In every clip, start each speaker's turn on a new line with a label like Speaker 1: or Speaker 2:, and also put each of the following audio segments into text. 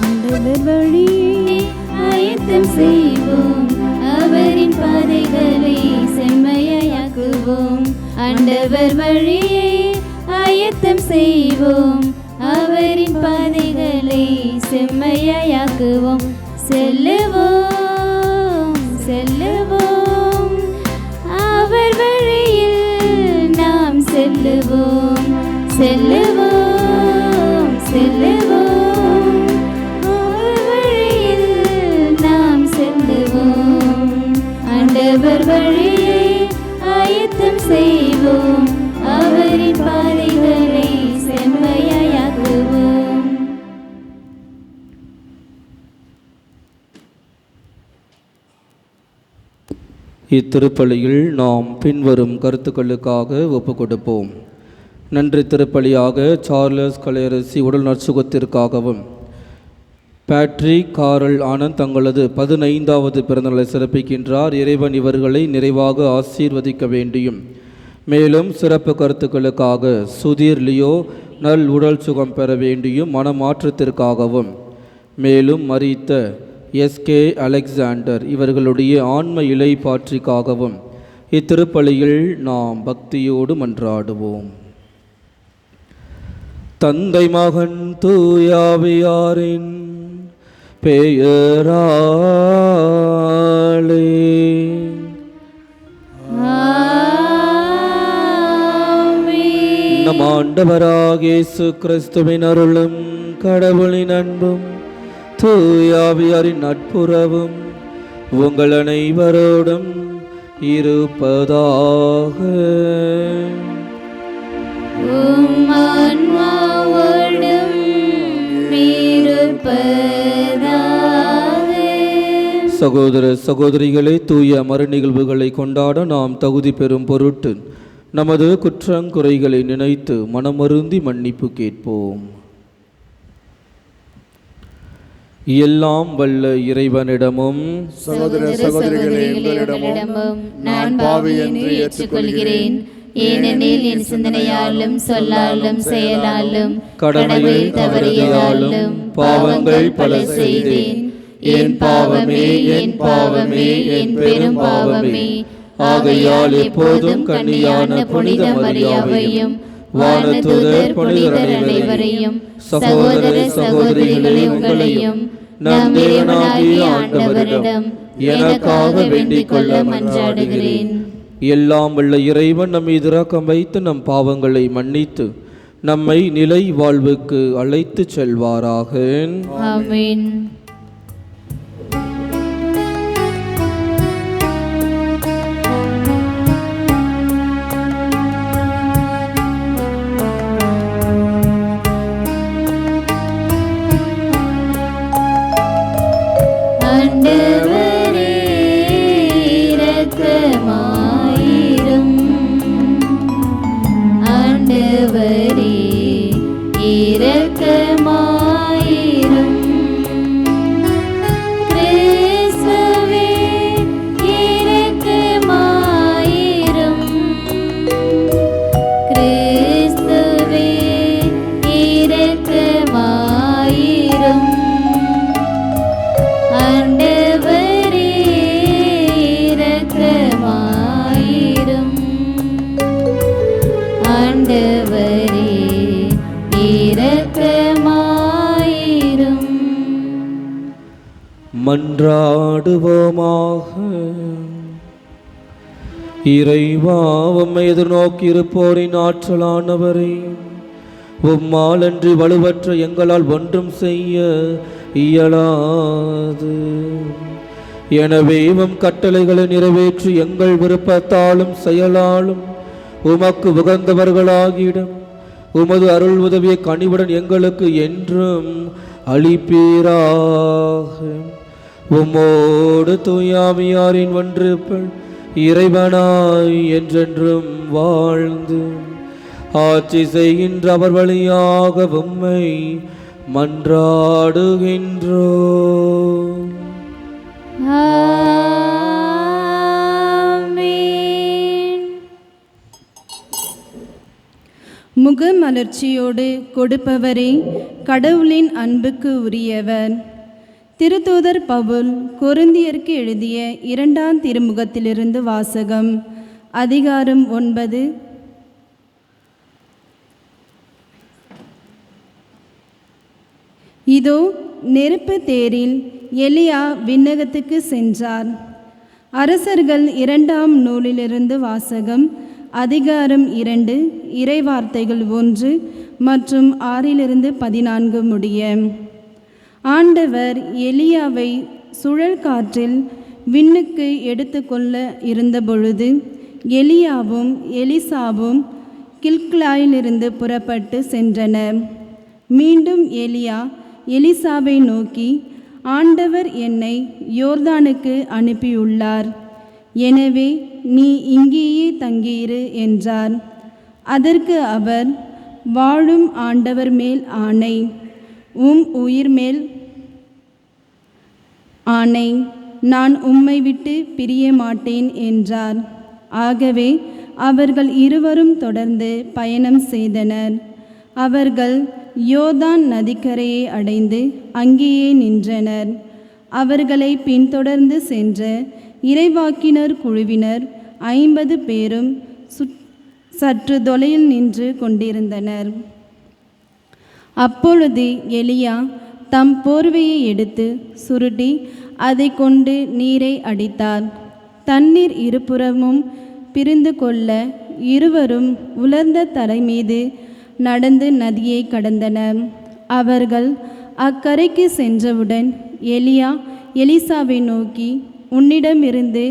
Speaker 1: ஆண்டவர் வழியை ஆயத்தம் செய்வோம், அவரின் பாதைகளை செம்மையாக்குவோம். ஆண்டவர் வழியை ஆயத்தம் செய்வோம், அவரின் பாதைகளை செம்மையாக்குவோம். செல்லுவோம் செல்லுவோம், அவர் வழியில் நாம் செல்லுவோம். செல்லுவோம் செல்லுவோம், அவர் வழியில் நாம் செல்லுவோம். ஆண்டவர் வழியை ஆயத்தம் செய்வோம், அவரின் பாதைகளை செம்மையாக்குவோம்.
Speaker 2: இத்திருப்பலியில் நாம் பின்வரும் கருத்துக்களுக்காக ஒப்புக் கொடுப்போம். நன்றி திருப்பலியாக சார்லஸ் கலையரசி உடல் நற்சுகத்திற்காகவும் பேட்ரிக் காரல் ஆனந்த் தங்களது 15வது பிறந்தநாளை சிறப்பிக்கின்றார். இறைவன் இவர்களை நிறைவாக ஆசீர்வதிக்க வேண்டியும், மேலும் சிறப்பு கருத்துக்களுக்காக சுதீர் லியோ நல் உடல் சுகம் பெற வேண்டியும், மனமாற்றத்திற்காகவும், மேலும் மரித்த எஸ்கே அலெக்சாண்டர் இவர்களுடைய ஆன்ம இளைப்பாற்றிக்காகவும் இத்திருப்பலியில் நாம் பக்தியோடு மன்றாடுவோம். தந்தை மகன் தூயாவியாரின் பெயராலே நம் ஆண்டவராகிய இயேசு கிறிஸ்துவின் அருளும் கடவுளின் அன்பும் தூயாவியாரின் நட்புறவும் உங்கள் அனைவரோடும் இருப்பதாக. சகோதர சகோதரிகளை, தூய மறு நிகழ்வுகளை கொண்டாட நாம் தகுதி பெறும் பொருட்டு நமது குற்றங்குறைகளை நினைத்து மனமருந்தி மன்னிப்பு கேட்போம். எல்லாம் வல்ல இறைவனிடமும்
Speaker 3: சகோதர சகோதரிகளே உங்களிடமும் நான் பாவி என்று ஏற்றுக்கொள்கிறேன். ஏனெனில் என் சிந்தனையாலும் சொல்லாலும் செயலாலும் கடமையில் தவறியதாலும் பாவங்கள் பல செய்தேன். என் பாவமே என் பாவமே என் பெரும் பாவமே. ஆகையால் எப்போதும் கன்னியான புனித மரியாவையும் வானதூதர் புனிதர் அனைவரையும் சகோதர சகோதரிகளே உங்களையும் நம் தேவனாகிய ஆண்டவரிடம் எனக்காக வேண்டிக் கொள்ள மன்றாடுகிறேன்.
Speaker 2: எல்லாம் வல்ல இறைவன் நம் மீது இரக்கம் வைத்து நம் பாவங்களை மன்னித்து நம்மை நிலை வாழ்வுக்கு அழைத்து செல்வாராக.
Speaker 3: ஆமென்.
Speaker 2: மன்றாடுவோமாக. இறைவா, உம்மை எதிர்நோக்கி இருப்போரின் ஆற்றலானவரே, உம்மால் அன்றி வலுவற்ற எங்களால் ஒன்றும் செய்ய இயலாது. எனவே உம் கட்டளைகளை நிறைவேற்றி எங்கள் விருப்பத்தாலும் செயலாலும் உமக்கு உகந்தவர்களாகிடும் உமது அருள் உதவியை கனிவுடன் எங்களுக்கு என்றும் அளிப்பீராக. உம்மோடு தூயாமியாரின் ஒன்றுப்பள் இறைவனாய் என்றென்றும் வாழ்ந்து ஆட்சி செய்கின்ற அவர் வழியாக உம்மை மன்றாடுகின்றோம்.
Speaker 1: ஆமென்.
Speaker 3: முகமலர்ச்சியோடு கொடுப்பவரே கடவுளின் அன்புக்கு உரியவர். திருத்தூதர் பவுல் கொரிந்தியருக்கு எழுதிய 2ஆம் திருமுகத்திலிருந்து வாசகம். அதிகாரம் 9. இதோ நெருப்பு தேரில் எலியா விண்ணகத்துக்கு சென்றார். அரசர்கள் 2ஆம் நூலிலிருந்து வாசகம். அதிகாரம் 2 இறைவார்த்தைகள் 1 மற்றும் 6-14 முடிய. ஆண்டவர் எலியாவை சுழல் காற்றில் விண்ணுக்கு எடுத்துக்கொள்ள இருந்தபொழுது எலியாவும் எலிசாவும் கில்கிலாயிலிருந்து புறப்பட்டு சென்றனர். மீண்டும் எலியா எலிசாவை நோக்கி, ஆண்டவர் என்னை யோர்தானுக்கு அனுப்பியுள்ளார், எனவே நீ இங்கேயே தங்கியிரு என்றார். அதற்கு அவர், வாழும் ஆண்டவர் மேல் ஆணை, உம் உயிர் மேல் ஆணை, நான் உம்மை விட்டு பிரிய மாட்டேன் என்றார். ஆகவே அவர்கள் இருவரும் தொடர்ந்து பயணம் செய்தனர். அவர்கள் யோர்தான் நதிக்கரையை அடைந்து அங்கேயே நின்றனர். அவர்களை பின்தொடர்ந்து சென்ற இறைவாக்கினர் குழுவினர் 50 பேரும் சற்று தொலையில் நின்று கொண்டிருந்தனர். அப்பொழுது எலியா தம் போர்வையை எடுத்து சுருட்டி அதை கொண்டு நீரை அடித்தார். தண்ணீர் இருபுறமும் பிரிந்து கொள்ள இருவரும் உலர்ந்த தரை மீது நடந்து நதியை கடந்தனர். அவர்கள் அக்கரைக்கு சென்றவுடன் எலியா எலிசாவை நோக்கி, உன்னிடமிருந்து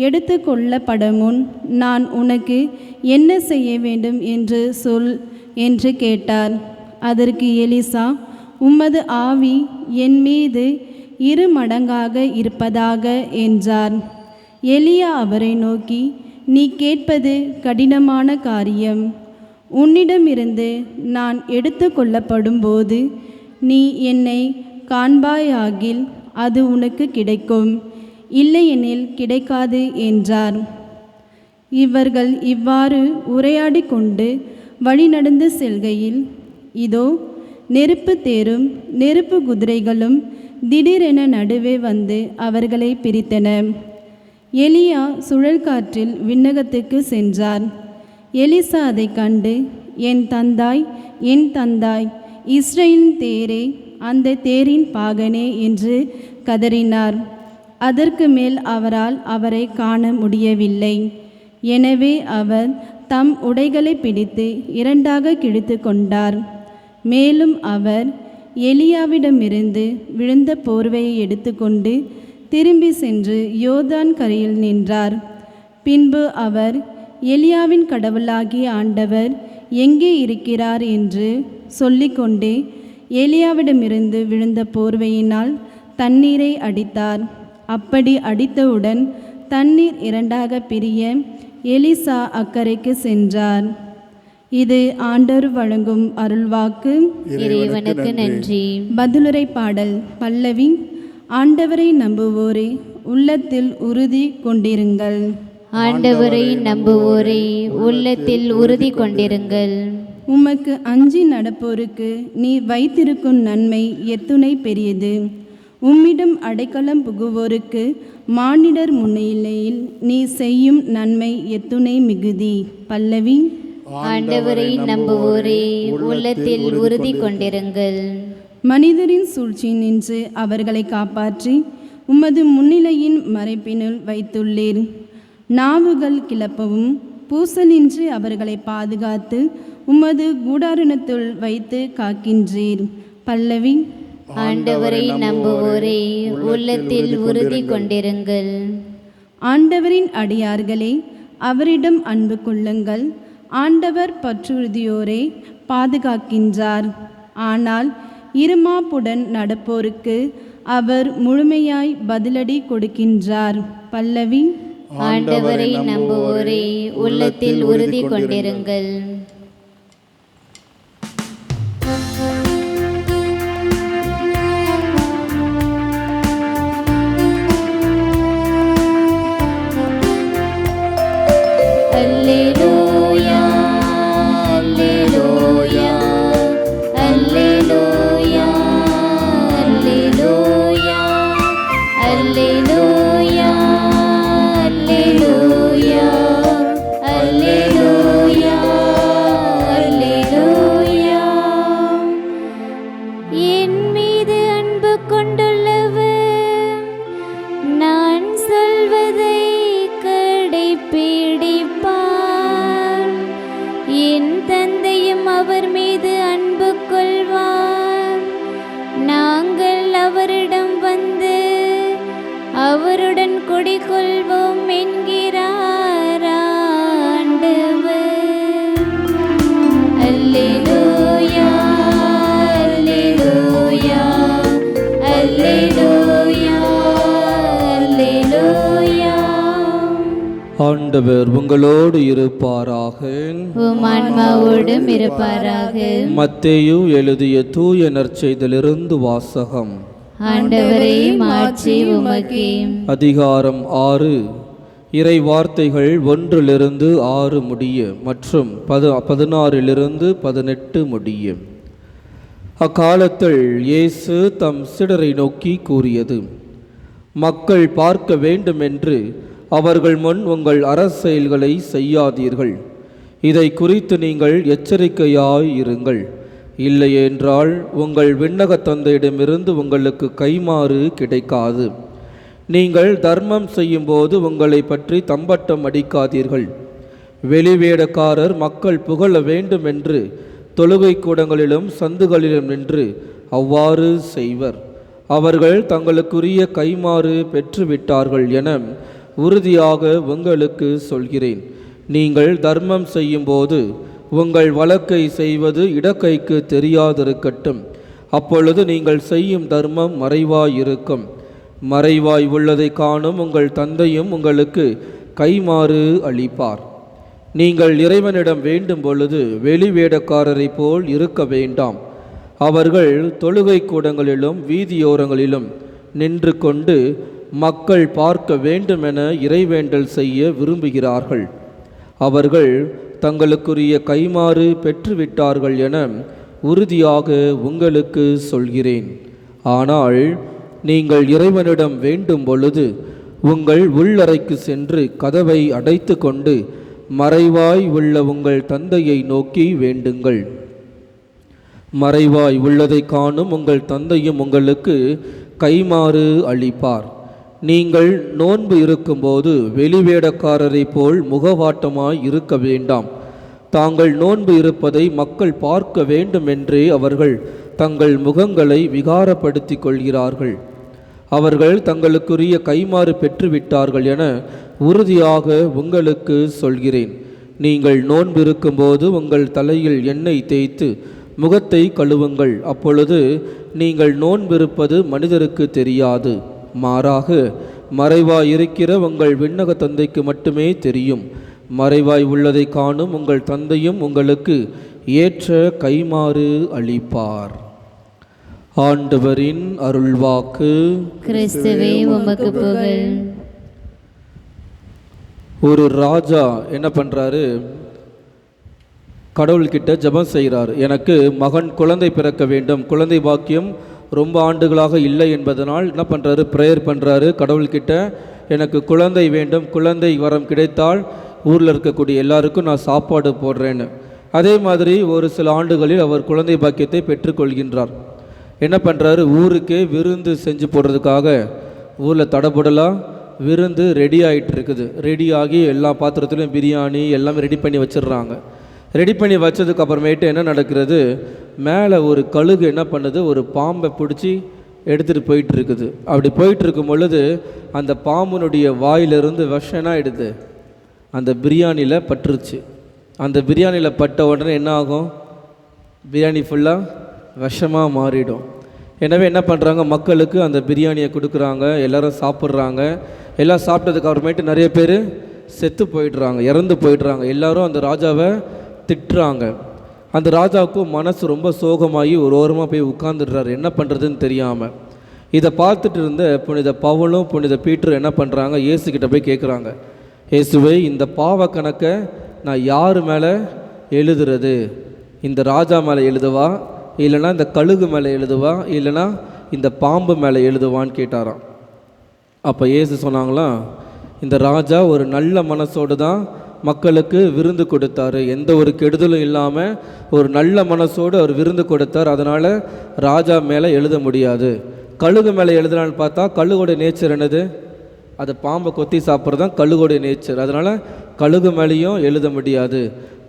Speaker 3: எடுத்து கொள்ளப்பட முன் நான் உனக்கு என்ன செய்ய வேண்டும் என்று சொல் என்று கேட்டார். அதற்கு எலிசா, உமது ஆவி என் மீது 2 மடங்காக இருப்பதாக என்றார். எலியா அவரை நோக்கி, நீ கேட்பது கடினமான காரியம். உன்னிடமிருந்து நான் எடுத்து கொள்ளப்படும் போது நீ என்னை காண்பாயாகில் அது உனக்கு கிடைக்கும், இல்லையெனில் கிடைக்காது என்றார். இவர்கள் இவ்வாறு உரையாடி கொண்டு வழிநடந்து செல்கையில், இதோ நெருப்பு தேரும் நெருப்பு குதிரைகளும் திடீரென நடுவே வந்து அவர்களை பிரித்தன. எலியா சுழல்காற்றில் விண்ணகத்துக்கு சென்றார். எலிசா அதை கண்டு, என் தந்தாய், என் தந்தாய், இஸ்ரேலின் தேரே, அந்த தேரின் பாகனே என்று கதறினார். அதற்கு மேல் அவரால் அவரை காண முடியவில்லை. எனவே அவர் தம் உடைகளை பிடித்து 2ஆக கிழித்து கொண்டார். மேலும் அவர் எலியாவிடமிருந்து விழுந்த போர்வையை எடுத்துக்கொண்டு திரும்பி சென்று யோர்தான் கரையில் நின்றார். பின்பு அவர், எலியாவின் கடவுளாகிய ஆண்டவர் எங்கே இருக்கிறார் என்று சொல்லிக்கொண்டே எலியாவிடமிருந்து விழுந்த போர்வையினால் தண்ணீரை அடித்தார். அப்படி அடித்தவுடன் தண்ணீர் 2ஆக பிரிய எலிசா அக்கரைக்கு சென்றார். இது ஆண்டவர் வழங்கும் அருள்வாக்கு.
Speaker 1: இறைவனுக்கு நன்றி.
Speaker 3: பதிலுரை பாடல். பல்லவி. ஆண்டவரை நம்புவோரே உள்ளத்தில் உறுதி கொண்டிருங்கள்.
Speaker 1: ஆண்டவரை நம்புவோரே உள்ளத்தில் உறுதி கொண்டிருங்கள்.
Speaker 3: உமக்கு அஞ்சி நடப்போருக்கு நீ வைத்திருக்கும் நன்மை எத்துணை பெரியது. உம்மிடம் அடைக்கலம் புகுவோருக்கு மானிடர் முன்னிலையில் நீ செய்யும் நன்மை எத்துணை மிகுதி. பல்லவி.
Speaker 1: ஆண்டவரை நம்புவோரே உள்ளத்தில் உறுதி கொண்டிருங்கள்.
Speaker 3: மனிதரின் சூழ்ச்சி நின்று அவர்களை காப்பாற்றி உமது முன்னிலையின் மறைப்பினுள் வைத்துள்ளீர். நாவுகள் கிளப்பவும் பூசலின்றி அவர்களை பாதுகாத்து உமது கூடாரணத்துள் வைத்து காக்கின்றீர். பல்லவி.
Speaker 1: ஆண்டவரை நம்புவோரே உள்ளத்தில் உறுதி கொண்டிருங்கள்.
Speaker 3: ஆண்டவரின் அடியார்களே, அவரிடம் அன்பு கொள்ளுங்கள். ஆண்டவர் பற்றுறுதியோரை பாதுகாக்கின்றார். ஆனால் இருமாப்புடன் நடப்போருக்கு அவர் முழுமையாய் பதிலடி கொடுக்கின்றார். பல்லவி.
Speaker 1: ஆண்டவரை நம்புவோரே உள்ளத்தில் உறுதி கொண்டிருங்கள். அல்லேலூயா அல்லேலூயா அல்லேலூயா அல்லேலூயா அல்லேலூயா அல்லேலூயா அல்லேலூயா அல்லேலூயா. என் மீது அன்பு கொண்டுள்ளவர் நான் சொல்வதை கடைப்பிடிப்பார். என் தந்தையும் அவர் மீது அன்பு கொள்வார். நாங்கள் அவரிடம் வந்து அவருடன் குடிகொள்வோம் என்கிறார் ஆண்டவர். அல்லேலூயா அல்லேலூயா அல்லேலூயா அல்லேலூயா.
Speaker 2: ஆண்டவர் உங்களோடு இருப்பாராக.
Speaker 1: உம் ஆன்மாவோடும் இருப்பாராக.
Speaker 2: மத்தேயு எழுதிய தூய நற்செய்தியிலிருந்து வாசகம்.
Speaker 1: ஆண்டவரே மாட்சி உமக்கே.
Speaker 2: அதிகாரம் 6. இறை வார்த்தைகள் 1-6 முடிய மற்றும் 16 18 முடிய. அக்காலத்தில் இயேசு தம் சீடரை நோக்கி கூறியது: மக்கள் பார்க்க வேண்டுமென்று அவர்கள் முன் உங்கள் அரசெயல்களை செய்யாதீர்கள். இதை குறித்து நீங்கள் எச்சரிக்கையாய் இருங்கள். இல்லையென்றால் உங்கள் விண்ணக தந்தையிடமிருந்து உங்களுக்கு கைமாறு கிடைக்காது. நீங்கள் தர்மம் செய்யும்போது உங்களை பற்றி தம்பட்டம் அடிக்காதீர்கள். வெளிவேடக்காரர் மக்கள் புகழ வேண்டுமென்று தொழுகை கூடங்களிலும் சந்துகளிலும் நின்று அவ்வாறு செய்வர். அவர்கள் தங்களுக்குரிய கைமாறு பெற்றுவிட்டார்கள் என உறுதியாக உங்களுக்கு சொல்கிறேன். நீங்கள் தர்மம் செய்யும்போது உங்கள் வழக்கை செய்வது இடக்கைக்கு தெரியாதிருக்கட்டும். அப்பொழுது நீங்கள் செய்யும் தர்மம் மறைவாயிருக்கும். மறைவாய் உள்ளதை காணும் உங்கள் தந்தையும் உங்களுக்கு கைமாறு அளிப்பார். நீங்கள் இறைவனிடம் வேண்டும் பொழுது வெளிவேடக்காரரை போல் இருக்க வேண்டாம். அவர்கள் தொழுகை கூடங்களிலும் வீதியோரங்களிலும் நின்று கொண்டு மக்கள் பார்க்க வேண்டுமென இறைவேண்டல் செய்ய விரும்புகிறார்கள். அவர்கள் தங்களுக்குரிய கைமாறு பெற்றுவிட்டார்கள் என உறுதியாக உங்களுக்கு சொல்கிறேன். ஆனால் நீங்கள் இறைவனிடம் வேண்டும் பொழுது உங்கள் உள்ளறைக்கு சென்று கதவை அடைத்து கொண்டு மறைவாய் உள்ள உங்கள் தந்தையை நோக்கி வேண்டுங்கள். மறைவாய் உள்ளதை காணும் உங்கள் தந்தையும் உங்களுக்கு கைமாறு அளிப்பார். நீங்கள் நோன்பு இருக்கும்போது வெளிவேடக்காரரை போல் முகவாட்டமாய் இருக்க வேண்டாம். தாங்கள் நோன்பு இருப்பதை மக்கள் பார்க்க வேண்டுமென்றே அவர்கள் தங்கள் முகங்களை விகாரப்படுத்தி கொள்கிறார்கள். அவர்கள் தங்களுக்குரிய கைமாறு பெற்றுவிட்டார்கள் என உறுதியாக உங்களுக்கு சொல்கிறேன். நீங்கள் நோன்பு இருக்கும்போது உங்கள் தலையில் எண்ணெய் தேய்த்து முகத்தை கழுவுங்கள். அப்பொழுது நீங்கள் நோன்பிருப்பது மனிதருக்கு தெரியாது. மாறாக மறைவாய் இருக்கிற உங்கள் விண்ணக தந்தைக்கு மட்டுமே தெரியும். மறைவாய் உள்ளதை காணும் உங்கள் தந்தையும் உங்களுக்கு ஏற்ற கைமாறு அளிப்பார். ஆண்டவரின் அருள்வாக்கு.
Speaker 1: கிறிஸ்துவே உமக்கு புகழ்.
Speaker 2: ஒரு ராஜா என்ன பண்ணுறாரு, கடவுள்கிட்ட ஜெபம் செய்கிறார். எனக்கு மகன் குழந்தை பிறக்க வேண்டும், குழந்தை பாக்கியம் ரொம்ப ஆண்டுகளாக இல்லை என்பதனால் என்ன பண்ணுறாரு, ப்ரேயர் பண்ணுறாரு கடவுள்கிட்ட. எனக்கு குழந்தை வேண்டும், குழந்தை வரம் கிடைத்தால் ஊரில் இருக்கக்கூடிய எல்லாருக்கும் நான் சாப்பாடு போடுறேன்னு. அதே மாதிரி ஒரு சில ஆண்டுகளில் அவர் குழந்தை பாக்கியத்தை பெற்றுக்கொள்கின்றார். என்ன பண்ணுறாரு, ஊருக்கே விருந்து செஞ்சு போடுறதுக்காக ஊரில் தடபுடலாக விருந்து ரெடி ஆகிட்டு இருக்குது. ரெடி ஆகி எல்லா பாத்திரத்துலையும் பிரியாணி எல்லாமே ரெடி பண்ணி வச்சிடுறாங்க. ரெடி பண்ணி வச்சதுக்கு அப்புறமேட்டு என்ன நடக்கிறது, மேலே ஒரு கழுகு என்ன பண்ணுது, ஒரு பாம்பை பிடிச்சி எடுத்துகிட்டு போயிட்டு இருக்குது. அப்படி போயிட்டு இருக்கும் பொழுது அந்த பாம்பினுடைய வாயிலிருந்து விஷம் என்ன ஆகிடுது, அந்த பிரியாணியில் பட்டுருச்சு. அந்த பிரியாணியில் பட்ட உடனே என்ன ஆகும், பிரியாணி ஃபுல்லாக விஷமாக மாறிடும். எனவே என்ன பண்ணுறாங்க, மக்களுக்கு அந்த பிரியாணியை கொடுக்குறாங்க, எல்லோரும் சாப்பிட்றாங்க. எல்லாம் சாப்பிட்டதுக்கு அப்புறமேட்டு நிறைய பேர் செத்து போயிடுறாங்க, இறந்து போயிடுறாங்க. எல்லோரும் அந்த ராஜாவை திட்டுறாங்க. அந்த ராஜாவுக்கும் மனசு ரொம்ப சோகமாகி ஒரு ஓரமாக போய் உட்கார்ந்துடுறாரு, என்ன பண்ணுறதுன்னு தெரியாமல். இதை பார்த்துட்டு இருந்த புனித பவுலும் புனித பீட்டரும் என்ன பண்ணுறாங்க, இயேசுக்கிட்ட போய் கேட்குறாங்க, இயேசுவை, இந்த பாவ கணக்கை நான் யார் மேலே எழுதுறது, இந்த ராஜா மேலே எழுதுவா, இல்லைனா இந்த கழுகு மேலே எழுதுவா, இல்லைனா இந்த பாம்பு மேலே எழுதுவான்னு கேட்டாராம். அப்போ இயேசு சொன்னாங்களாம், இந்த ராஜா ஒரு நல்ல மனசோடு தான் மக்களுக்கு விருந்து கொடுத்தாரு, எந்த ஒரு கெடுதலும் இல்லாமல் ஒரு நல்ல மனசோடு அவர் விருந்து கொடுத்தார். அதனால் ராஜா மேலே எழுத முடியாது. கழுகு மேலே எழுதுனான்னு பார்த்தா கழுகுடைய நேச்சர் என்னது, அது பாம்பை கொத்தி சாப்பிட்றது தான் கழுகுடைய நேச்சர். அதனால் கழுகு மேலேயும் எழுத முடியாது.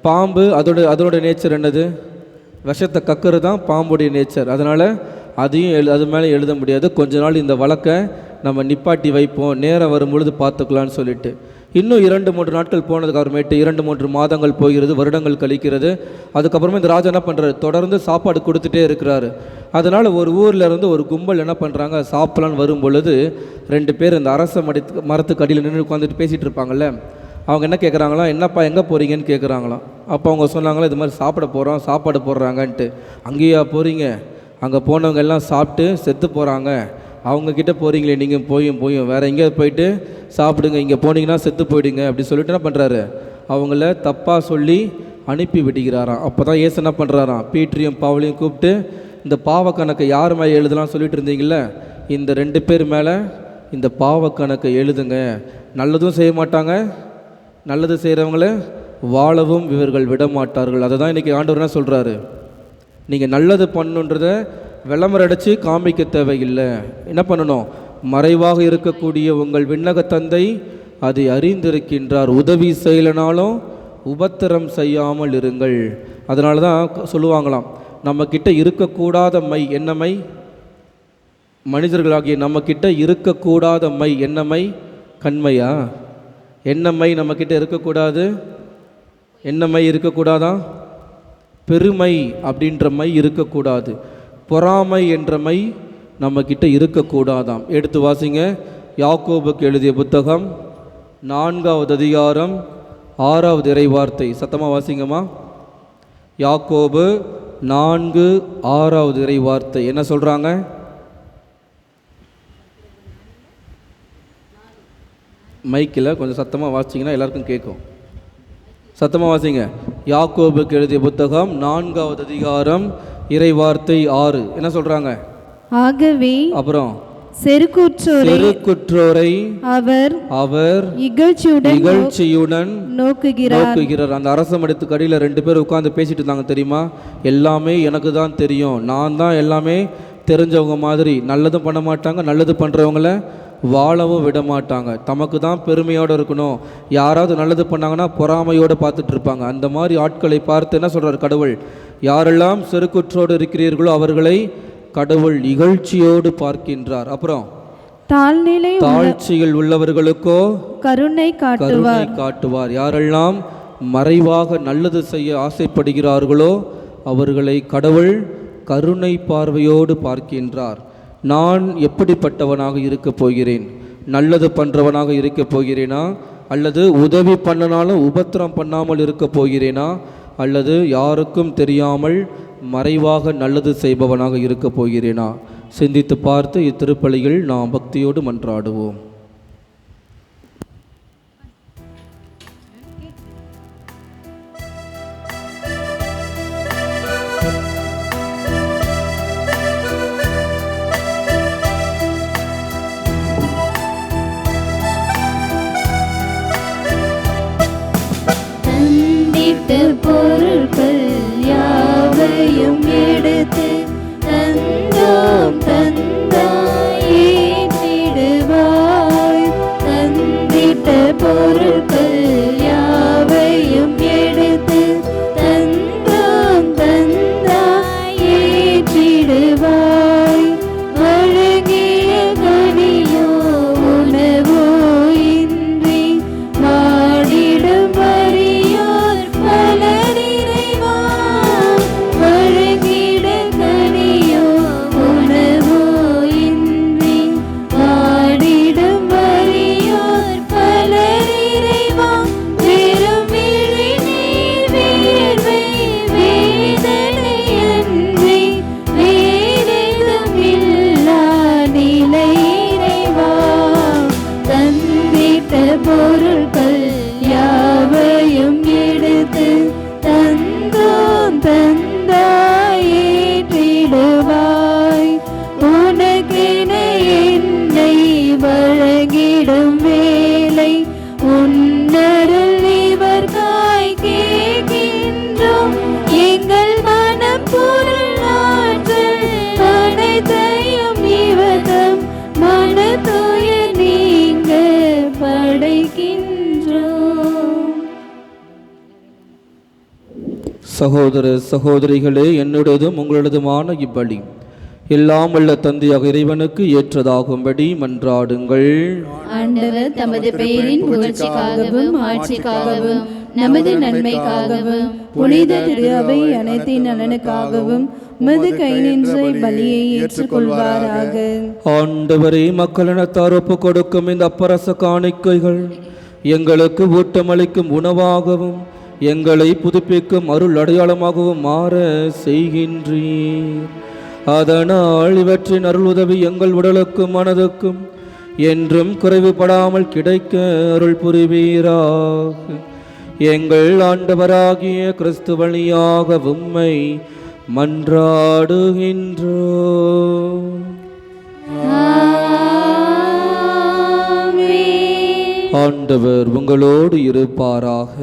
Speaker 2: பாம்பு அதோட நேச்சர் என்னது, விஷத்தை கக்கிறது தான் பாம்புடைய நேச்சர். அதனால் அதையும் அது மேலே எழுத முடியாது. கொஞ்ச நாள் இந்த வழக்கை நம்ம நிப்பாட்டி வைப்போம், நேரம் வரும் பொழுது பார்த்துக்கலான்னு சொல்லிட்டு இன்னும் 2-3 நாட்கள் போனதுக்கு அப்புறமேட்டு 2-3 மாதங்கள் போகிறது, வருடங்கள் கழிக்கிறது. அதுக்கப்புறமா இந்த ராஜா என்ன பண்ணுறாரு, தொடர்ந்து சாப்பாடு கொடுத்துட்டே இருக்கிறாரு. அதனால் ஒரு ஊரில் இருந்து ஒரு கும்பல் என்ன பண்ணுறாங்க, சாப்பிட்லான்னு வரும் பொழுது 2 பேர் இந்த அரச மரத்துக்கு அடியில் நின்று உட்காந்துட்டு பேசிகிட்டு இருப்பாங்கள்ல, அவங்க என்ன கேட்குறாங்களாம், என்னப்பா எங்கே போகிறீங்கன்னு கேட்குறாங்களாம். அப்போ அவங்க சொன்னாங்களா, இது மாதிரி சாப்பிட போகிறோம், சாப்பாடு போடுறாங்கன்ட்டு. அங்கேயா போகிறீங்க, அங்கே போனவங்க எல்லாம் சாப்பிட்டு செத்து போகிறாங்க, அவங்கக்கிட்ட போகிறீங்களே நீங்கள், போயும் வேறு எங்கேயாவது போயிட்டு சாப்பிடுங்க, இங்கே போனீங்கன்னா செத்து போயிடுங்க அப்படி சொல்லிட்டு என்ன பண்ணுறாரு, அவங்கள தப்பாக சொல்லி அனுப்பி விடுகிறாராம். அப்போ தான் இயேசு என்ன பண்ணுறாராம், பீட்டரையும் பவுலையும் கூப்பிட்டு, இந்த பாவ கணக்கை யார் மேலே எழுதலாம் சொல்லிட்டு இருந்தீங்களே, இந்த 2 பேர் மேலே இந்த பாவ கணக்கை எழுதுங்க. நல்லதும் செய்ய மாட்டாங்க, நல்லது செய்கிறவங்கள வாழவும் இவர்கள் விட மாட்டார்கள். அதை தான் இன்றைக்கி ஆண்டவர் என்ன சொல்கிறாரு, நீங்கள் நல்லது பண்ணுன்றதை விளம்பரம் அடித்து காமிக்க தேவையில்லை. என்ன பண்ணணும், மறைவாக இருக்கக்கூடிய உங்கள் விண்ணக தந்தை அதை அறிந்திருக்கின்றார். உதவி செய்யலைனாலும் உபத்திரம் செய்யாமல் இருங்கள். அதனால தான் சொல்லுவாங்களாம், நம்மக்கிட்ட இருக்கக்கூடாத மை என்ன மை, மனிதர்களாகிய நம்மக்கிட்ட இருக்கக்கூடாத மை என்ன மை, கண்மையா? என்ன மை நம்மக்கிட்ட இருக்கக்கூடாது, என்ன மை இருக்கக்கூடாதா, பெருமை அப்படின்ற மை இருக்கக்கூடாது, பொறாமை என்ற மை நம்மக்கிட்ட இருக்கக்கூடாதாம். எடுத்து வாசிங்க, யாக்கோபுக்கு எழுதிய புத்தகம் 4வது அதிகாரம் 6வது இறைவார்த்தை. சத்தமாக வாசிங்கம்மா. யாக்கோபு 4:6 இறைவார்த்தை என்ன சொல்கிறாங்க, மைக்கில் கொஞ்சம் சத்தமாக வாசிங்கன்னா எல்லாருக்கும் கேட்கும். சத்தமாக வாசிங்க. யாக்கோபுக்கு எழுதிய புத்தகம் 4வது அதிகாரம் இறைவார்த்தை 6 என்ன சொல்றாங்க, ஆகவே அப்புறம் செருக்குற்றோரை அவர் இகழ்ச்சியுடன் நோக்குகிறார். அந்த அரச மடத்துக்கு அடியில் 2 பேர் உட்கார்ந்து பேசிட்டு இருந்தாங்க தெரியுமா, எல்லாமே எனக்கு தான் தெரியும், நான் தான் எல்லாமே தெரிஞ்சவங்க மாதிரி. நல்லதும் பண்ண மாட்டாங்க, நல்லது பண்ணுறவங்கள வாழவும் விட மாட்டாங்க. தமக்கு தான் பெருமையோடு இருக்கணும், யாராவது நல்லது பண்ணாங்கன்னா பொறாமையோடு பார்த்துட்டு இருப்பாங்க. அந்த மாதிரி ஆட்களை பார்த்து என்ன சொல்கிறார் கடவுள், யாரெல்லாம் செருக்குற்றோடு இருக்கிறீர்களோ அவர்களை கடவுள் இகழ்ச்சியோடு பார்க்கின்றார். அப்புறம் தாழ்ச்சியில் உள்ளவர்களுக்கோ கருணை காட்டுவார். யாரெல்லாம் மறைவாக நல்லது செய்ய ஆசைப்படுகிறார்களோ அவர்களை கடவுள் கருணை பார்வையோடு பார்க்கின்றார். நான் எப்படிப்பட்டவனாக இருக்க போகிறேன், நல்லது பண்ணுறவனாக இருக்க போகிறேனா, அல்லது உதவி பண்ணனாலும் உபத்திரம் பண்ணாமல் இருக்க போகிறேனா, அல்லது யாருக்கும் தெரியாமல் மறைவாக நல்லது செய்பவனாக இருக்க போகிறேனா? சிந்தித்து பார்த்து இத்திருப்பலியில் நாம் பக்தியோடு மன்றாடுவோம்.
Speaker 1: பொருட்கள் யாவையும் எடுத்து தந்தோம் தந்தாயே விடுவாய்.
Speaker 2: சகோதர சகோதரிகளே, என்னுடையதும் உங்களதுமான இப்பலி எல்லாம் உள்ள தந்தையாக இறைவனுக்கு ஏற்றதாகும்படி மன்றாடுங்கள்.
Speaker 1: ஆண்டவர் தமது பெயரின் புகழ்ச்சிக்காகவும் ஆட்சிக்காகவும் நமது நன்மைக்காகவும் புனித திரு அவை அனைத்தின் நலனுக்காகவும் உமது கை நின்ற பலியை ஏற்றுக்கொள்வாராக.
Speaker 2: ஆண்டவரே, மக்களினத்தார் ஒப்புக் கொடுக்கும் இந்த அப்பரச காணிக்கைகள் எங்களுக்கு ஊட்டமளிக்கும் உணவாகவும் எங்களை புதுப்பிக்கும் அருள் அடையாளமாகவும் மாற செய்கின்றீர். அதனால் இவற்றின் அருள் உதவி எங்கள் உடலுக்கும் மனதுக்கும் என்றும் குறைவுபடாமல் கிடைக்க அருள் புரிவீராக. எங்கள் ஆண்டவராகிய கிறிஸ்து வழியாக உம்மை மன்றாடுகின்றோம். ஆண்டவர் உங்களோடு இருப்பாராக.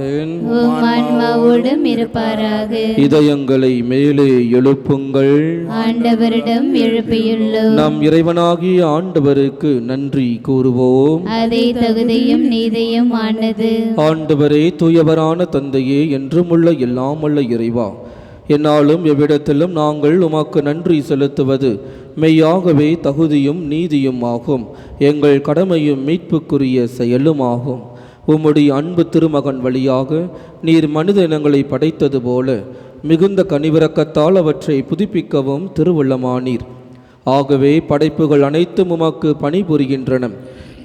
Speaker 1: ஆன்மாவோடும் இருப்பாராக.
Speaker 2: இதயங்களை மேலே எழுப்புங்கள்.
Speaker 1: ஆண்டவரிடம் எழுப்பியுள்ளோம்.
Speaker 2: நம் இறைவனாகிய ஆண்டவருக்கு நன்றி கூறுவோம்.
Speaker 1: அதே தகுதியும் நீதியும் ஆனது.
Speaker 2: ஆண்டவரே, தூயவரான தந்தையே, என்றும் உள்ள எல்லாம் உள்ள இறைவா, என்னாலும் எவ்விடத்திலும் நாங்கள் உமக்கு நன்றி செலுத்துவது மெய்யாகவே தகுதியும் நீதியும் ஆகும். எங்கள் கடமையும் மீட்புக்குரிய செயலும் ஆகும். உம்முடைய அன்பு திருமகன் வழியாக நீர் மனித இனங்களை படைத்தது போல மிகுந்த கனிவிரக்கத்தால் அவற்றை புதுப்பிக்கவும் திருவுள்ளமானீர். ஆகவே படைப்புகள் அனைத்தும் உமக்கு பணிபுரிகின்றன.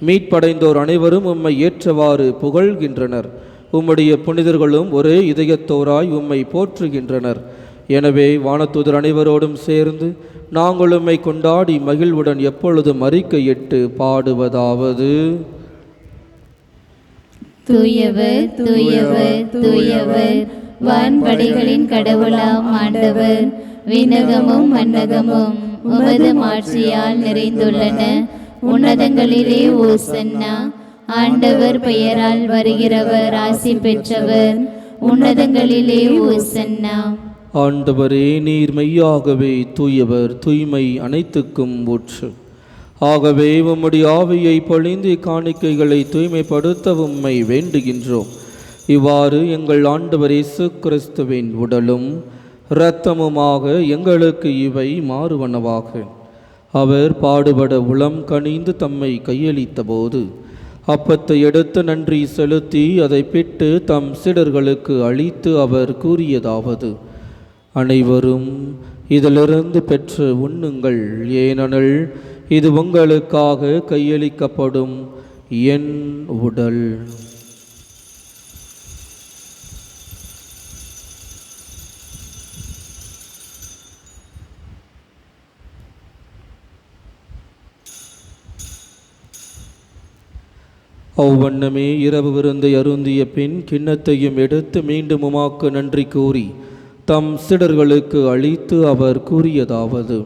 Speaker 2: மீட்படைந்தோர் அனைவரும் உம்மை ஏற்றவாறு புகழ்கின்றனர். உம்முடைய புனிதர்களும் ஒரே இதயத்தோராய் உம்மை போற்றுகின்றனர். எனவே வானதூதர் அனைவரோடும் சேர்ந்து நாங்கள் உம்மை கொண்டாடி மகிழ்வுடன் எப்பொழுதும் அறிக்கையிட்டு பாடுவதாவது:
Speaker 1: தூயவர் தூயவர் தூயவர், வான்படைகளின் கடவுளாம் ஆண்டவர். விண்ணகமும் மண்ணகமும் உமது மாட்சியால் நிறைந்துள்ளன. உன்னதங்களிலே ஓசன்னா. ஆண்டவர் பெயரால் வருகிறவர் ஆசி பெற்றவர். உன்னதங்களிலே ஓசன்னா.
Speaker 2: ஆண்டவரே, நீர் மெய்யாகவே தூயவர், தூய்மை அனைத்துக்கும் ஊற்று. ஆகவே உம்முடைய ஆவியை பொழிந்து காணிக்கைகளை தூய்மைப்படுத்த உம்மை வேண்டுகின்றோம். இவ்வாறு எங்கள் ஆண்டவர் இயேசு கிறிஸ்துவின் உடலும் இரத்தமுமாக எங்களுக்கு இவை மாறுவனவாக. அவர் பாடுபட உளம் கனிந்து தம்மை கையளித்த போது அப்பத்தை எடுத்து நன்றி செலுத்தி அதை பிட்டு தம் சீடர்களுக்கு அளித்து அவர் கூறியதாவது: அனைவரும் இதிலிருந்து பெற்று உண்ணுங்கள், ஏனெனில் இது உங்களுக்காக கையளிக்கப்படும் என் உடல். அவ்வண்ணமே இரவு விருந்தை அருந்திய பின் கிண்ணத்தையும் எடுத்து மீண்டும் உமாக்கு நன்றி கூறி தம் சீடர்களுக்கு அளித்து அவர் கூறியதாவது: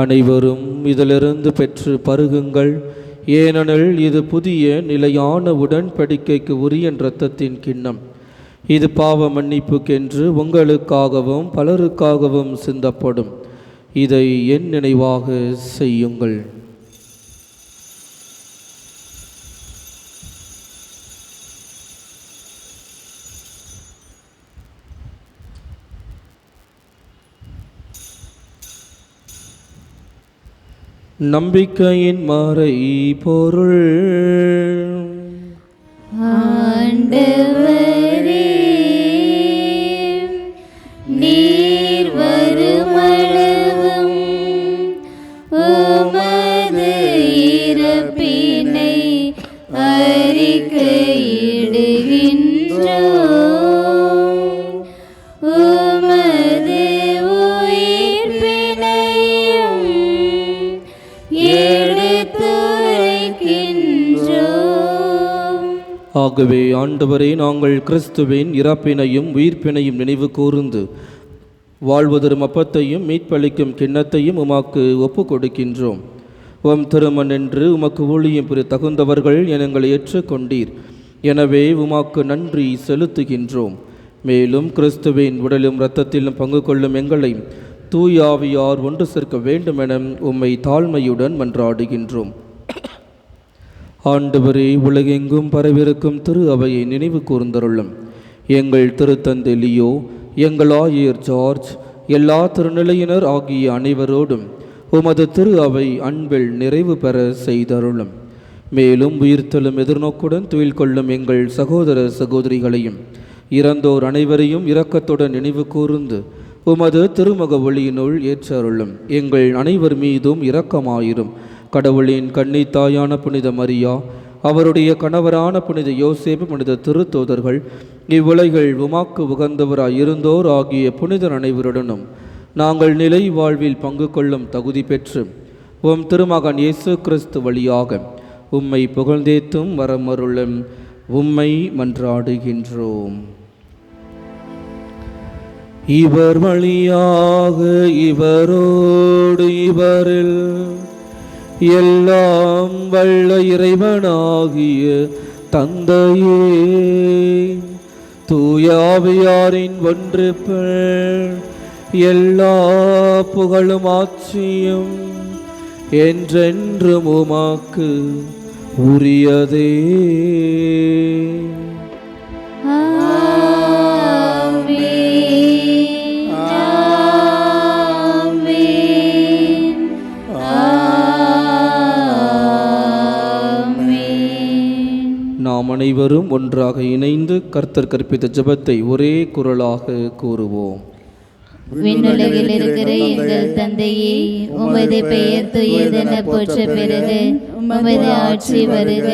Speaker 2: அனைவரும் இதிலிருந்து பெற்று பருகுங்கள், ஏனெனில் இது புதிய நிலையான உடன்படிக்கைக்கு உரிய இரத்தத்தின் கிண்ணம். இது பாவ மன்னிப்புக்கென்று உங்களுக்காகவும் பலருக்காகவும் சிந்தப்படும். இதை என் நினைவாக செய்யுங்கள். நம்பிக்கையின் மறை பொருள்.
Speaker 1: ஆண்டவரே, நீர் வருமளவும் உமது இறப்பினை அறிக்கையிடுகின்றோம். உமது உயிர்ப்பினையும்
Speaker 2: ஆகவே ஆண்டவரே, நாங்கள் கிறிஸ்துவின் இறப்பினையும் உயிர்ப்பினையும் நினைவு கூர்ந்து வாழ்வதரும் அப்பத்தையும் மீட்பளிக்கும் கிண்ணத்தையும் உமக்கு ஒப்பு கொடுக்கின்றோம். உம் திருமண் என்று உமக்கு ஊழியம் புரிய தகுந்தவர்கள் எங்களை ஏற்றுக்கொண்டீர். எனவே உமக்கு நன்றி செலுத்துகின்றோம். மேலும் கிறிஸ்துவின் உடலும் இரத்தத்திலும் பங்கு கொள்ளும் எங்களை தூயாவியார் ஒன்று சேர்க்க வேண்டுமென உம்மை தாழ்மையுடன் மன்றாடுகின்றோம். ஆண்டவரே, உலகெங்கும் பரவிருக்கும் திரு அவையை நினைவு கூர்ந்தருளும். எங்கள் திருத்தந்தை லியோ எங்கள் ஆயர் ஜார்ஜ், எல்லா திருநிலையினர் ஆகிய அனைவரோடும் உமது திரு அவை அன்பில் நிறைவு பெற செய்தருளும். மேலும் உயிர்த்தெழும் எதிர்நோக்குடன் துயில் கொள்ளும் எங்கள் சகோதர சகோதரிகளையும் இறந்தோர் அனைவரையும் இரக்கத்துடன் நினைவு கூர்ந்து உமது திருமுக ஒளியினுள் ஏற்றருளும். எங்கள் அனைவர் மீதும் இரக்கமாயிரும். கடவுளின் கன்னித்தாயான புனித மரியா, அவருடைய கணவரான புனித யோசேப்பு, புனித திருத்தூதர்கள், இவ்வுலகில் உமாக்கு உகந்தவராய் இருந்தோர் ஆகிய புனிதர் அனைவருடனும் நாங்கள் நிலை வாழ்வில் பங்கு கொள்ளும் தகுதி பெற்று உம் திருமகன் இயேசு கிறிஸ்து வழியாக உம்மை புகழ்ந்தேத்தும் வரமருளும் உம்மை மன்றாடுகின்றோம். இவர் வழியாக இவரோடு இவரில் எல்லாம் வல்ல இறைவனாகிய தந்தையே, தூய ஆவியாரின் ஒன்றிப்பில் எல்லா புகழும் ஆட்சியும் என்றென்றும் உமக்கு உரியதே. நாம் அனைவரும் ஒன்றாக இணைந்து கர்த்தர் கற்பித்த ஜெபத்தை ஒரே குரலாக கூறுவோம்.
Speaker 1: விண்ணுலகில் இருக்கிற எங்கள் தந்தையே, உமது பெயர் தூயதென போற்ற பெறுக. உமது ஆட்சி வருக.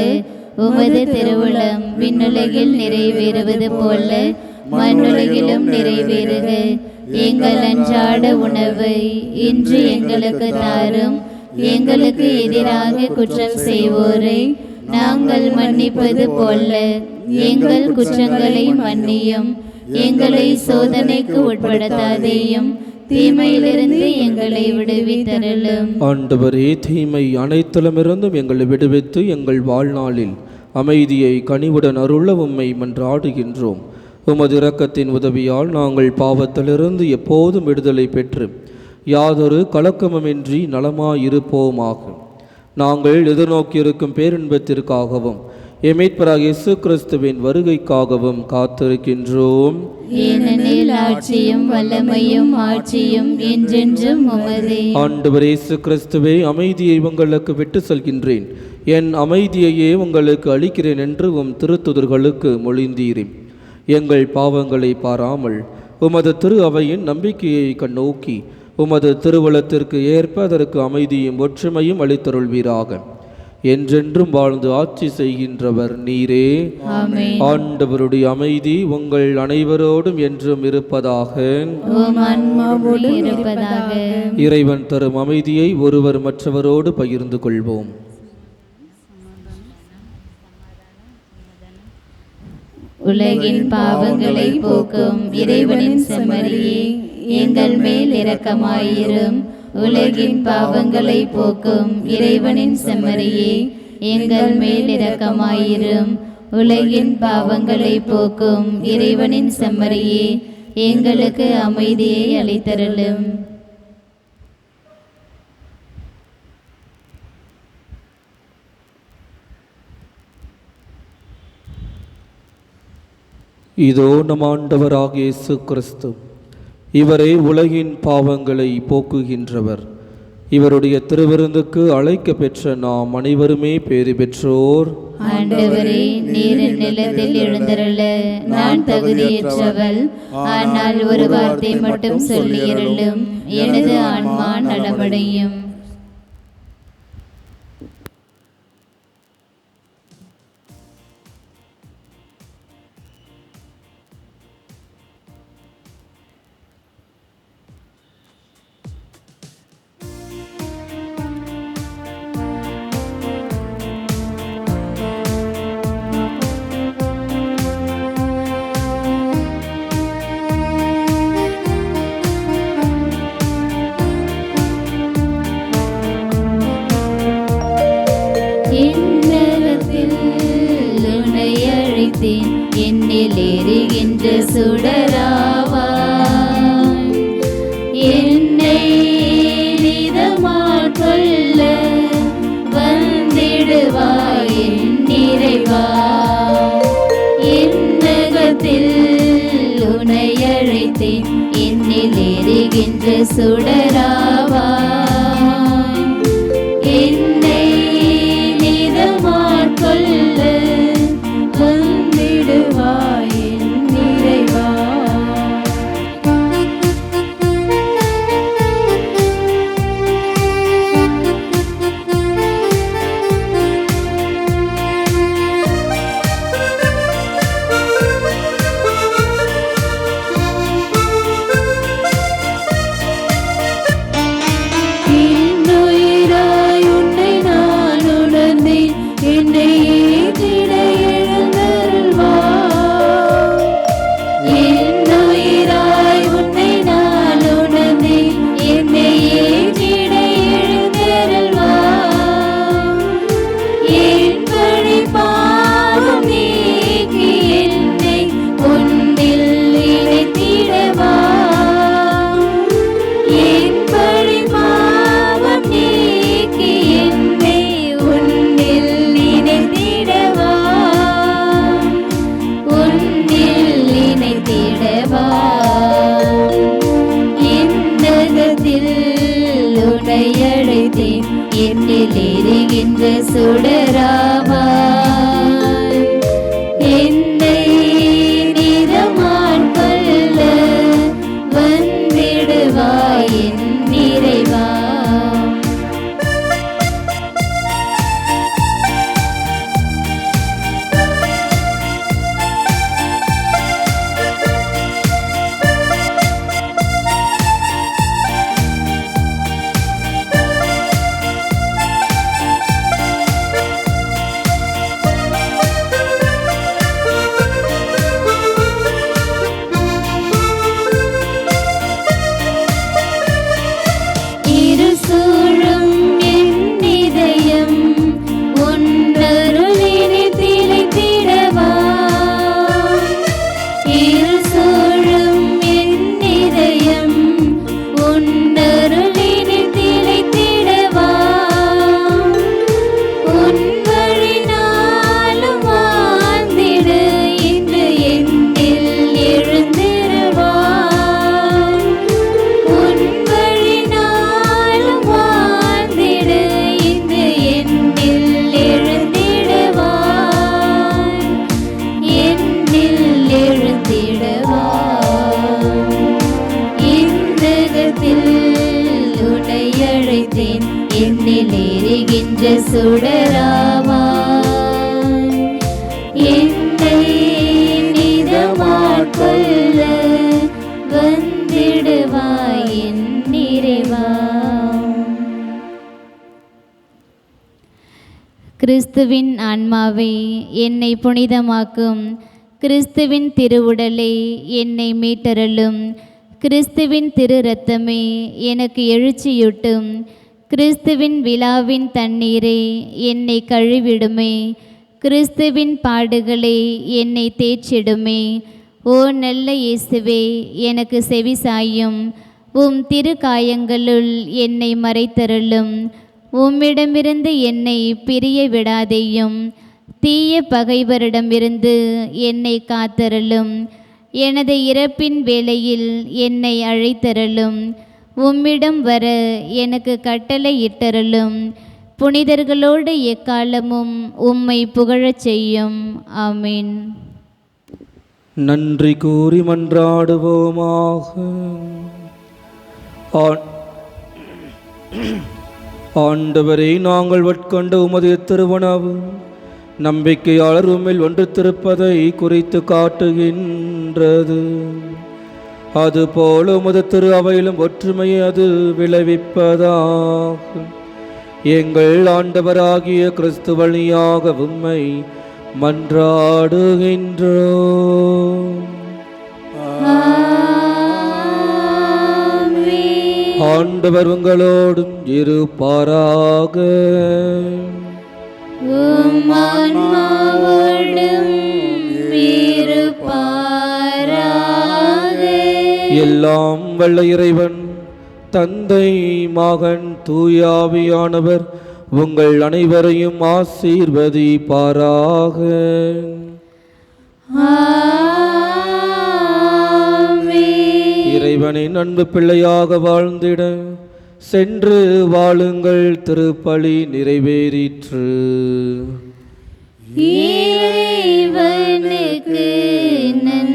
Speaker 1: உமது திருவுளம் விண்ணுலகில் நிறைவேறுவது போல மண்ணுலகிலும் நிறைவேறுக. எங்கள் அன்றாட உணவை இன்று எங்களுக்கு தாரும். எங்களுக்கு எதிராக குற்றம் செய்வோரை நாங்கள் மன்னிப்பது போல எங்கள் குற்றங்களை மன்னியும். எங்களை சோதனைக்கு உட்படுத்தாதேயும், தீமையிலிருந்து எங்களை விடுவித்தருளும்.
Speaker 2: ஆண்டவரே, தீமை அனைத்திலுமிருந்தும் எங்களை விடுவித்து எங்கள் வாழ்நாளில் அமைதியை கனிவுடன் அருள உம்மை மன்றாடுகின்றோம். உமது இரக்கத்தின் உதவியால் நாங்கள் பாவத்திலிருந்து எப்போதும் விடுதலை பெற்று யாதொரு கலக்கமுமின்றி நலமாயிருப்போமாக. நாங்கள் எதிர்நோக்கியிருக்கும் பேரின்பத்திற்காகவும் எமீட்பராக இயேசு கிறிஸ்துவின் வருகைக்காகவும் காத்திருக்கின்றோம்.
Speaker 1: ஏனெனில் ஆட்சியும் வல்லமையும் ஆட்சியும் என்றென்றும் உமதே.
Speaker 2: ஆண்டவர் இயேசு கிறிஸ்துவே, அமைதியை உங்களுக்கு விட்டு செல்கின்றேன், என் அமைதியையே உங்களுக்கு அளிக்கிறேன் என்று உம் திருத்துதர்களுக்கு மொழிந்தீரேன். எங்கள் பாவங்களை பாராமல் உமது திரு அவையின் நம்பிக்கையை கண்ணோக்கி உமது திருவுளத்திற்கு ஏற்ப அதற்கு அமைதியும் ஒற்றுமையும் அளித்தருள்வீராக. என்றென்றும் வாழ்ந்து ஆட்சி செய்கின்றவர் நீரே.
Speaker 1: ஆமென்.
Speaker 2: ஆண்டவருடைய அமைதி உங்கள் அனைவரோடும் என்றும் இருப்பதாக.
Speaker 1: உம் ஆன்மாவோடும் இருப்பதாக.
Speaker 2: இறைவன் தரும் அமைதியை ஒருவர் மற்றவரோடு பகிர்ந்து கொள்வோம்.
Speaker 1: உலகின் பாவங்களை போக்கும் இறைவனின் செம்மறியே, எங்கள் மேல் இரக்கமாயிரும். உலகின் பாவங்களை போக்கும் இறைவனின் செம்மறியே, எங்கள் மேல் இரக்கமாயிரும். உலகின் பாவங்களை போக்கும் இறைவனின் செம்மறியே, எங்களுக்கு அமைதியை அளித்தருளும்.
Speaker 2: இதோ நம் ஆண்டவராகிய இயேசு கிறிஸ்து, இவரே உலகின் பாவங்களை போக்குகின்றவர். இவருடைய திருவிருந்துக்கு அழைக்க பெற்ற நாம் அனைவருமே பேறு பெற்றோர்.
Speaker 1: ஆண்டவரே, நீர் நிலத்தில் எழுந்தருள நான் தகுதியற்றவள். ஆனால் ஒரு வார்த்தை மட்டும் சொல்லியருளும், எனது ஆன்மா நலமடையும். என்னில் எரிகின்ற சுடராவாய், என்னை நிதமாட்கொள்ள வந்திடுவாய் என் இறைவா. என்னகத்தில் உன்னை அழைத்தேன், அழைத்தேன் என்னில் எரிகின்ற சுடராவாய் என்னை நிதமாட்கொள்ள வந்திடுவாய் என் நிறைவா. என்னுயிராய் உன்னை நான் உணர்ந்தேன் என்னை ஏற்றிட எழுந்தருள்வாய். என்னுயிராய் உன்னை நான் உணர்ந்தேன் என்னை ஏற்றிட எழுந்தருள்வாய். என் வழி பாவம் நீக்கி என்னை உன்னில் இணைத்திடவா. என் வழி பாவம் நீக்கி என்னை உன்னில் இணைத்திடவா. உன்னில் இணைத்திடவா. இந்தகத்தில் உன்னை அழைத்தேன் என்னில் எரிகின்ற சுடராவாய் என்னை நிறமாட்கொள்ள வந்திடுவாய் என் நிறைவா. இருசூழும் என் இதயம் உன்னருளினில் திளைத்திடவா. இருசூழும் என் இதயம் உன்னருளினில் திளைத்திடவா. உன் வழி நாளும் வாழ்ந்திட இன்று என்னில் எழுந்திருவாய். உன் வழி நாளும் வாழ்ந்திட இன்று என்னில் எழுந்திடுவாய். என்னில் எழுந்திடுவாய். இந்தகத்தில் உன்னை அழைத்தேன் என்னில் எரிகின்ற சுடராவாய் என்னை நிதமாட்கொள்ள வந்திடுவாய் என் நிறைவா. கிறிஸ்துவின் ஆன்மாவே என்னை புனிதமாக்கும். கிறிஸ்துவின் திருவுடலே என்னை மீட்டருளும். கிறிஸ்துவின் திரு இரத்தமே எனக்கு எழுச்சியூட்டும். கிறிஸ்துவின் விழாவின் தண்ணீரே என்னை கழுவிடுமே. கிறிஸ்துவின் பாடுகளே என்னை தேற்றிடுமே. ஓ நல்ல இயேசுவே, எனக்கு செவிசாயும். உம் திரு காயங்களுள் என்னை மறைத்தருளும். உம்மிடமிருந்து என்னை பிரிய விடாதேயும். தீய பகைவரிடமிருந்து என்னை காத்தருளும். எனது இறப்பின் வேளையில் என்னை அழைத்தருளும். உம்மிடம் வர எனக்கு கட்டளை இட்டருளும். புனிதர்களோடு எக்காலமும் உம்மை புகழச் செய்யும். ஆமீன்.
Speaker 2: நன்றி கூறி மன்றாடுவோமாக. ஆண்டவரே, நாங்கள் உட்கொண்ட உமது திருவுணவு நம்பிக்கையாளர் உம்மில் ஒன்றித்திருப்பதை குறித்து காட்டுகின்றது. அதுபோல உமது திரு அவையிலும் ஒற்றுமையை அது விளைவிப்பதாக. எங்கள் ஆண்டவராகிய கிறிஸ்து வழியாக உம்மை மன்றாடுகின்றோம். ஆண்டவர் உங்களோடும் இருப்பாராக.
Speaker 1: உம் ஆன்மாவோடும் இருப்பாராக.
Speaker 2: எல்லாம் வல்ல இறைவன் தந்தை, மகன், தூயாவியானவர் உங்கள் அனைவரையும் ஆசீர்வதிப்பாராக.
Speaker 1: ஆமென்.
Speaker 2: இறைவனின் அன்பு பிள்ளையாக வாழ்ந்திட சென்று வாழுங்கள். திருப்பலி நிறைவேறிற்று.
Speaker 1: இறைவனுக்கு நன்றி.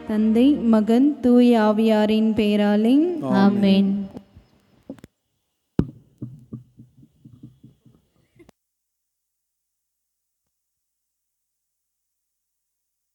Speaker 3: தந்தை, மகன், தூய ஆவியாரின் பெயராலே
Speaker 1: ஆமென்.